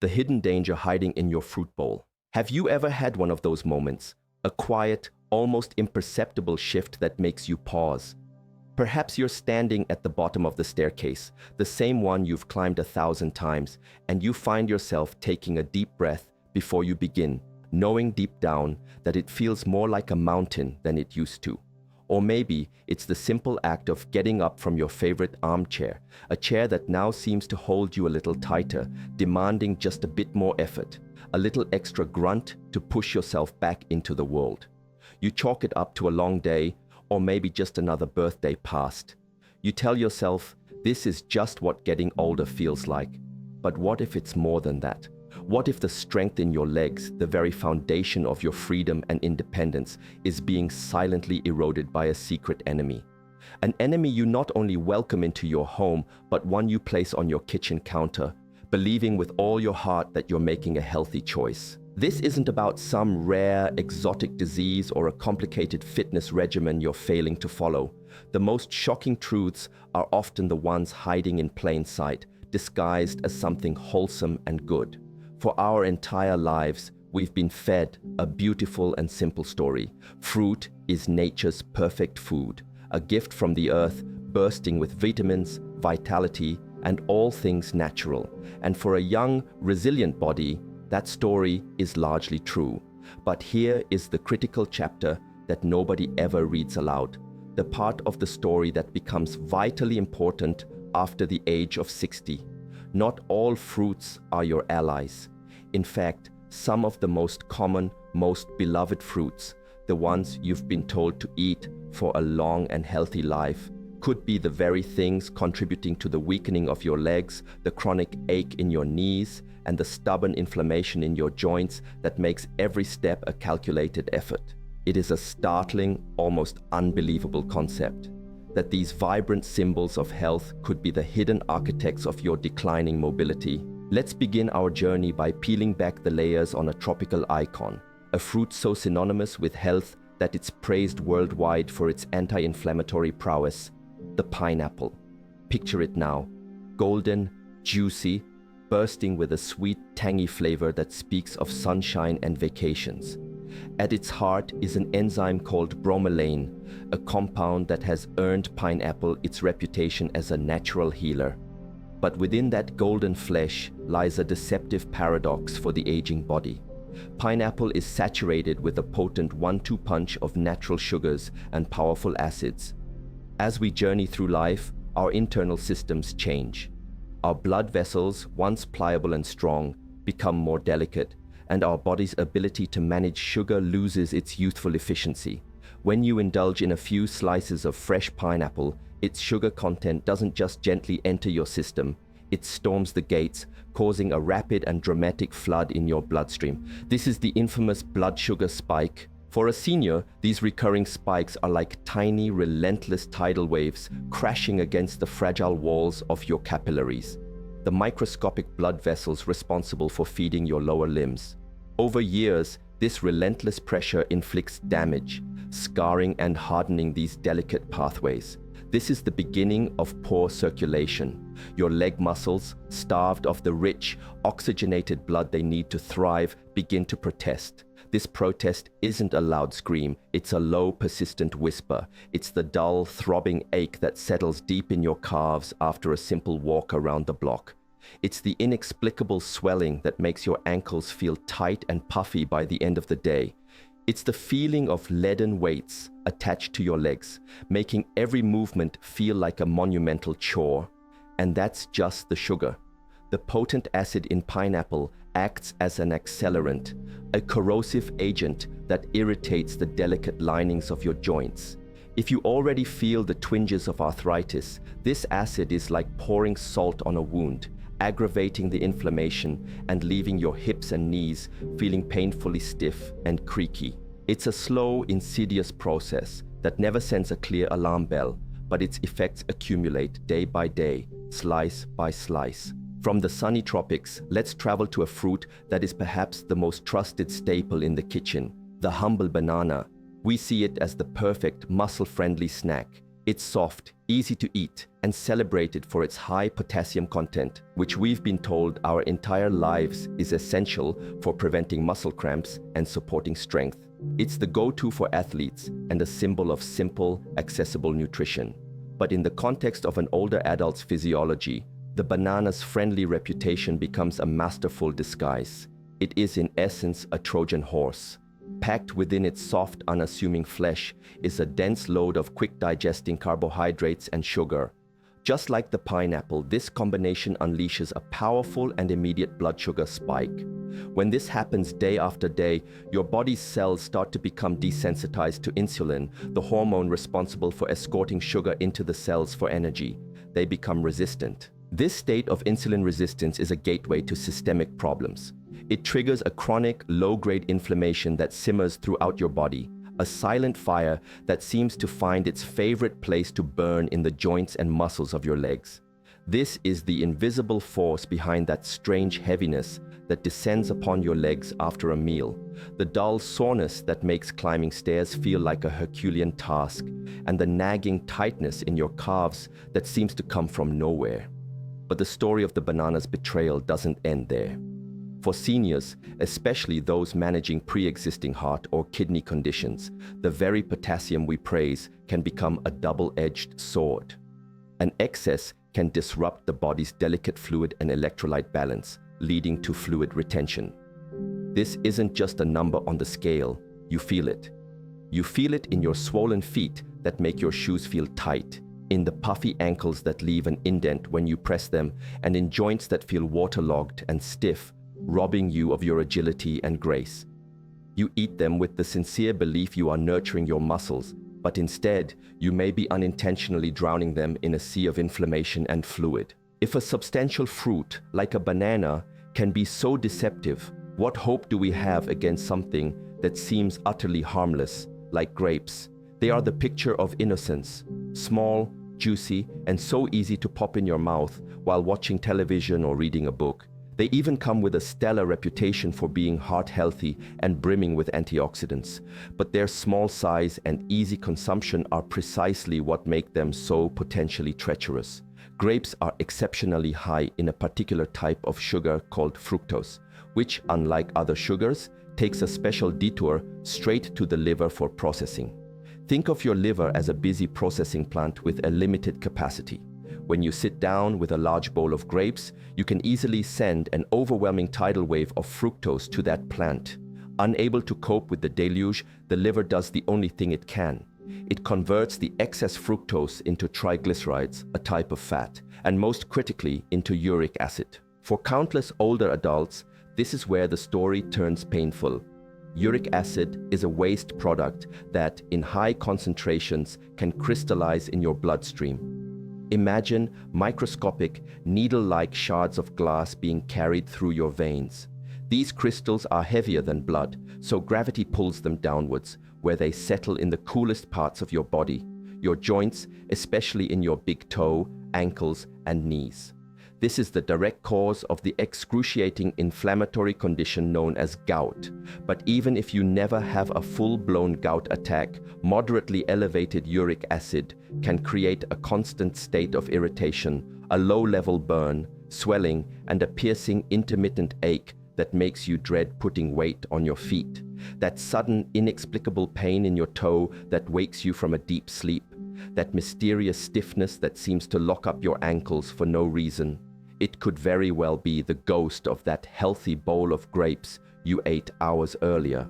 the hidden danger hiding in your fruit bowl. Have you ever had one of those moments? A quiet, almost imperceptible shift that makes you pause. Perhaps you're standing at the bottom of the staircase, the same one you've climbed 1,000 times, and you find yourself taking a deep breath before you begin, knowing deep down that it feels more like a mountain than it used to. Or maybe it's the simple act of getting up from your favorite armchair, a chair that now seems to hold you a little tighter, demanding just a bit more effort, a little extra grunt to push yourself back into the world. You chalk it up to a long day, or maybe just another birthday past. You tell yourself, this is just what getting older feels like. But what if it's more than that? What if the strength in your legs, the very foundation of your freedom and independence, is being silently eroded by a secret enemy? An enemy you not only welcome into your home, but one you place on your kitchen counter, believing with all your heart that you're making a healthy choice. This isn't about some rare, exotic disease or a complicated fitness regimen you're failing to follow. The most shocking truths are often the ones hiding in plain sight, disguised as something wholesome and good. For our entire lives, we've been fed a beautiful and simple story. Fruit is nature's perfect food, a gift from the earth, bursting with vitamins, vitality, and all things natural. And for a young, resilient body, that story is largely true. But here is the critical chapter that nobody ever reads aloud, the part of the story that becomes vitally important after the age of 60. Not all fruits are your allies. In fact, some of the most common, most beloved fruits, the ones you've been told to eat for a long and healthy life, could be the very things contributing to the weakening of your legs, the chronic ache in your knees, and the stubborn inflammation in your joints that makes every step a calculated effort. It is a startling, almost unbelievable concept that these vibrant symbols of health could be the hidden architects of your declining mobility. Let's begin our journey by peeling back the layers on a tropical icon, a fruit so synonymous with health that it's praised worldwide for its anti-inflammatory prowess, the pineapple. Picture it now, golden, juicy, bursting with a sweet, tangy flavor that speaks of sunshine and vacations. At its heart is an enzyme called bromelain, a compound that has earned pineapple its reputation as a natural healer. But within that golden flesh lies a deceptive paradox for the aging body. Pineapple is saturated with a potent one-two punch of natural sugars and powerful acids. As we journey through life, our internal systems change. Our blood vessels, once pliable and strong, become more delicate, and our body's ability to manage sugar loses its youthful efficiency. When you indulge in a few slices of fresh pineapple, its sugar content doesn't just gently enter your system, it storms the gates, causing a rapid and dramatic flood in your bloodstream. This is the infamous blood sugar spike. For a senior, these recurring spikes are like tiny, relentless tidal waves crashing against the fragile walls of your capillaries, the microscopic blood vessels responsible for feeding your lower limbs. Over years, this relentless pressure inflicts damage, scarring and hardening these delicate pathways. This is the beginning of poor circulation. Your leg muscles, starved of the rich, oxygenated blood they need to thrive, begin to protest. This protest isn't a loud scream, it's a low, persistent whisper. It's the dull, throbbing ache that settles deep in your calves after a simple walk around the block. It's the inexplicable swelling that makes your ankles feel tight and puffy by the end of the day. It's the feeling of leaden weights attached to your legs, making every movement feel like a monumental chore. And that's just the sugar. The potent acid in pineapple acts as an accelerant, a corrosive agent that irritates the delicate linings of your joints. If you already feel the twinges of arthritis, this acid is like pouring salt on a wound, aggravating the inflammation and leaving your hips and knees feeling painfully stiff and creaky. It's a slow, insidious process that never sends a clear alarm bell, but its effects accumulate day by day, slice by slice. From the sunny tropics, let's travel to a fruit that is perhaps the most trusted staple in the kitchen, the humble banana. We see it as the perfect, muscle-friendly snack, It's soft, easy to eat, and celebrated for its high potassium content, which we've been told our entire lives is essential for preventing muscle cramps and supporting strength. It's the go-to for athletes and a symbol of simple, accessible nutrition. But in the context of an older adult's physiology, the banana's friendly reputation becomes a masterful disguise. It is in essence a Trojan horse. Packed within its soft, unassuming flesh is a dense load of quick-digesting carbohydrates and sugar. Just like the pineapple, this combination unleashes a powerful and immediate blood sugar spike. When this happens day after day, your body's cells start to become desensitized to insulin, the hormone responsible for escorting sugar into the cells for energy. They become resistant. This state of insulin resistance is a gateway to systemic problems. It triggers a chronic, low-grade inflammation that simmers throughout your body, a silent fire that seems to find its favorite place to burn in the joints and muscles of your legs. This is the invisible force behind that strange heaviness that descends upon your legs after a meal, the dull soreness that makes climbing stairs feel like a Herculean task, and the nagging tightness in your calves that seems to come from nowhere. But the story of the banana's betrayal doesn't end there. For seniors, especially those managing pre-existing heart or kidney conditions, the very potassium we praise can become a double-edged sword. An excess can disrupt the body's delicate fluid and electrolyte balance, leading to fluid retention. This isn't just a number on the scale, you feel it. You feel it in your swollen feet that make your shoes feel tight, in the puffy ankles that leave an indent when you press them, and in joints that feel waterlogged and stiff, robbing you of your agility and grace. You eat them with the sincere belief you are nurturing your muscles, but instead, you may be unintentionally drowning them in a sea of inflammation and fluid. If a substantial fruit, like a banana, can be so deceptive, what hope do we have against something that seems utterly harmless, like grapes? They are the picture of innocence, small, juicy, and so easy to pop in your mouth while watching television or reading a book. They even come with a stellar reputation for being heart-healthy and brimming with antioxidants. But their small size and easy consumption are precisely what make them so potentially treacherous. Grapes are exceptionally high in a particular type of sugar called fructose, which, unlike other sugars, takes a special detour straight to the liver for processing. Think of your liver as a busy processing plant with a limited capacity. When you sit down with a large bowl of grapes, you can easily send an overwhelming tidal wave of fructose to that plant. Unable to cope with the deluge, the liver does the only thing it can. It converts the excess fructose into triglycerides, a type of fat, and most critically, into uric acid. For countless older adults, this is where the story turns painful. Uric acid is a waste product that, in high concentrations, can crystallize in your bloodstream. Imagine microscopic, needle-like shards of glass being carried through your veins. These crystals are heavier than blood, so gravity pulls them downwards, where they settle in the coolest parts of your body, your joints, especially in your big toe, ankles, and knees. This is the direct cause of the excruciating inflammatory condition known as gout. But even if you never have a full-blown gout attack, moderately elevated uric acid can create a constant state of irritation, a low-level burn, swelling, and a piercing intermittent ache that makes you dread putting weight on your feet. That sudden, inexplicable pain in your toe that wakes you from a deep sleep. That mysterious stiffness that seems to lock up your ankles for no reason. It could very well be the ghost of that healthy bowl of grapes you ate hours earlier.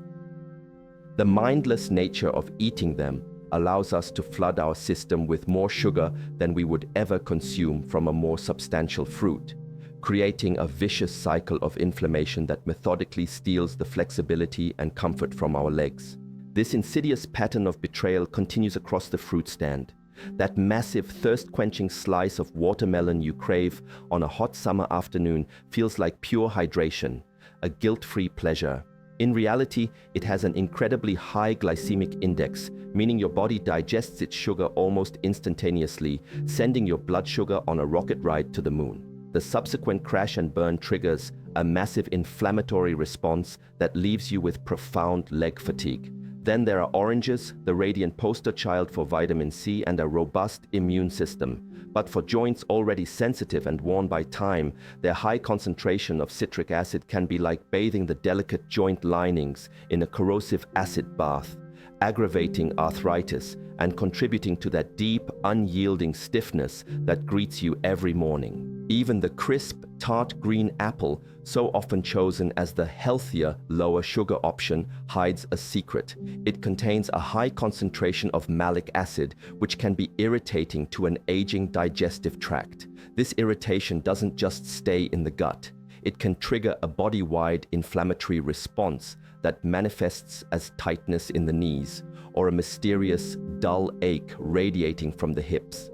The mindless nature of eating them allows us to flood our system with more sugar than we would ever consume from a more substantial fruit, creating a vicious cycle of inflammation that methodically steals the flexibility and comfort from our legs. This insidious pattern of betrayal continues across the fruit stand. That massive, thirst-quenching slice of watermelon you crave on a hot summer afternoon feels like pure hydration, a guilt-free pleasure. In reality, it has an incredibly high glycemic index, meaning your body digests its sugar almost instantaneously, sending your blood sugar on a rocket ride to the moon. The subsequent crash and burn triggers a massive inflammatory response that leaves you with profound leg fatigue. Then there are oranges, the radiant poster child for vitamin C and a robust immune system. But for joints already sensitive and worn by time, their high concentration of citric acid can be like bathing the delicate joint linings in a corrosive acid bath, aggravating arthritis and contributing to that deep, unyielding stiffness that greets you every morning. Even the crisp, tart green apple, so often chosen as the healthier, lower sugar option, hides a secret. It contains a high concentration of malic acid, which can be irritating to an aging digestive tract. This irritation doesn't just stay in the gut. It can trigger a body-wide inflammatory response that manifests as tightness in the knees or a mysterious, dull ache radiating from the hips.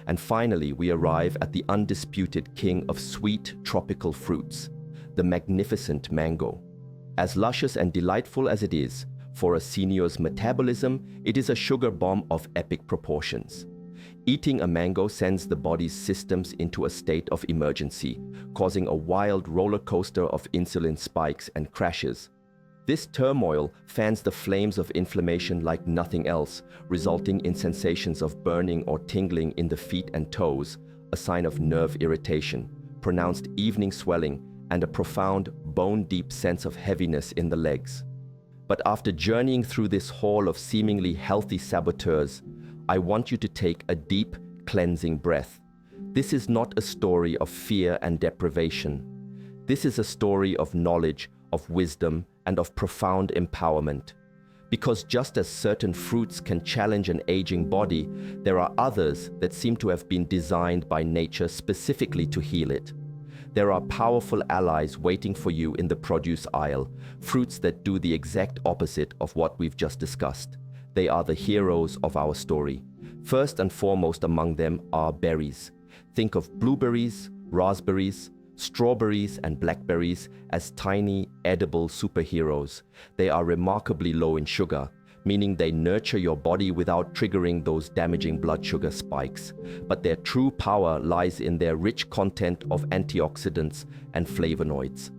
And finally, we arrive at the undisputed king of sweet tropical fruits, the magnificent mango. As luscious and delightful as it is, for a senior's metabolism, it is a sugar bomb of epic proportions. Eating a mango sends the body's systems into a state of emergency, causing a wild roller coaster of insulin spikes and crashes. This turmoil fans the flames of inflammation like nothing else, resulting in sensations of burning or tingling in the feet and toes, a sign of nerve irritation, pronounced evening swelling, and a profound, bone-deep sense of heaviness in the legs. But after journeying through this hall of seemingly healthy saboteurs, I want you to take a deep, cleansing breath. This is not a story of fear and deprivation. This is a story of knowledge, of wisdom, and of profound empowerment. Because just as certain fruits can challenge an aging body, there are others that seem to have been designed by nature specifically to heal it. There are powerful allies waiting for you in the produce aisle, fruits that do the exact opposite of what we've just discussed. They are the heroes of our story. First and foremost among them are berries. Think of blueberries, raspberries, strawberries and blackberries as tiny, edible superheroes. They are remarkably low in sugar, meaning they nurture your body without triggering those damaging blood sugar spikes. But their true power lies in their rich content of antioxidants and flavonoids.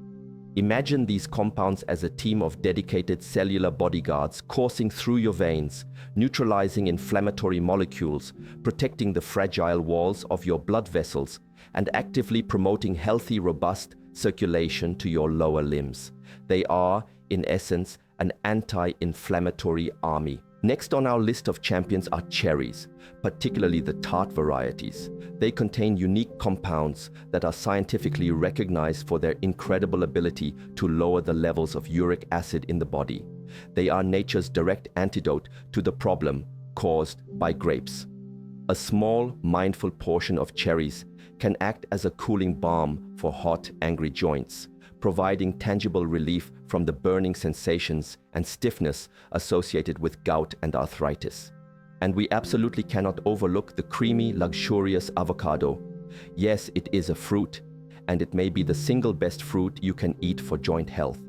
Imagine these compounds as a team of dedicated cellular bodyguards coursing through your veins, neutralizing inflammatory molecules, protecting the fragile walls of your blood vessels, and actively promoting healthy, robust circulation to your lower limbs. They are, in essence, an anti-inflammatory army. Next on our list of champions are cherries, particularly the tart varieties. They contain unique compounds that are scientifically recognized for their incredible ability to lower the levels of uric acid in the body. They are nature's direct antidote to the problem caused by grapes. A small, mindful portion of cherries can act as a cooling balm for hot, angry joints, providing tangible relief from the burning sensations and stiffness associated with gout and arthritis. And we absolutely cannot overlook the creamy, luxurious avocado. Yes, it is a fruit, and it may be the single best fruit you can eat for joint health.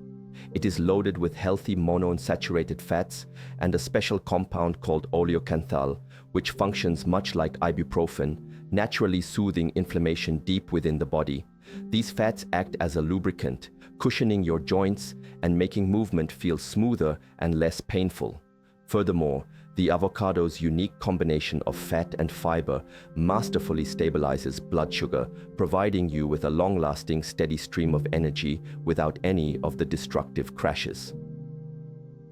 It is loaded with healthy monounsaturated fats and a special compound called oleocanthal, which functions much like ibuprofen, naturally soothing inflammation deep within the body. These fats act as a lubricant, cushioning your joints and making movement feel smoother and less painful. Furthermore, the avocado's unique combination of fat and fiber masterfully stabilizes blood sugar, providing you with a long-lasting, steady stream of energy without any of the destructive crashes.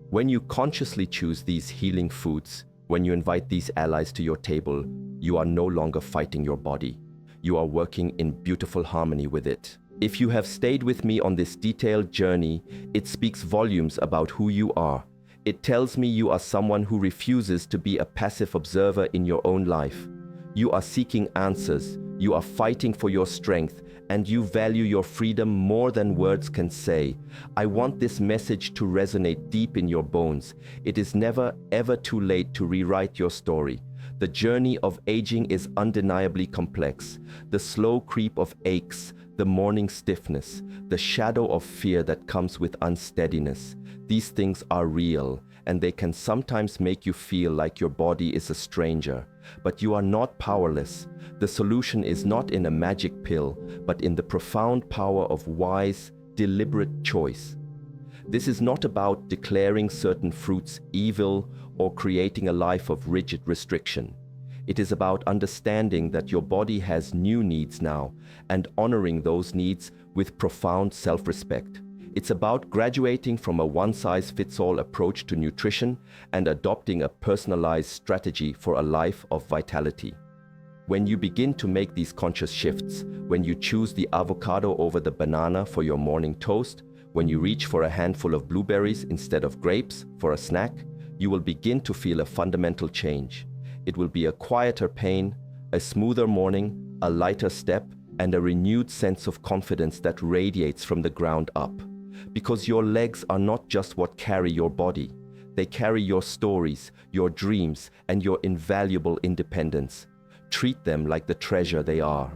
When you consciously choose these healing foods, when you invite these allies to your table, you are no longer fighting your body. You are working in beautiful harmony with it. If you have stayed with me on this detailed journey, it speaks volumes about who you are. It tells me you are someone who refuses to be a passive observer in your own life. You are seeking answers, you are fighting for your strength, and you value your freedom more than words can say. I want this message to resonate deep in your bones. It is never, ever too late to rewrite your story. The journey of aging is undeniably complex. The slow creep of aches, the morning stiffness, the shadow of fear that comes with unsteadiness. These things are real, and they can sometimes make you feel like your body is a stranger. But you are not powerless. The solution is not in a magic pill, but in the profound power of wise, deliberate choice. This is not about declaring certain fruits evil or creating a life of rigid restriction. It is about understanding that your body has new needs now and honoring those needs with profound self-respect. It's about graduating from a one-size-fits-all approach to nutrition and adopting a personalized strategy for a life of vitality. When you begin to make these conscious shifts, when you choose the avocado over the banana for your morning toast, when you reach for a handful of blueberries instead of grapes for a snack, you will begin to feel a fundamental change. It will be a quieter pain, a smoother morning, a lighter step, and a renewed sense of confidence that radiates from the ground up. Because your legs are not just what carry your body. They carry your stories, your dreams, and your invaluable independence. Treat them like the treasure they are.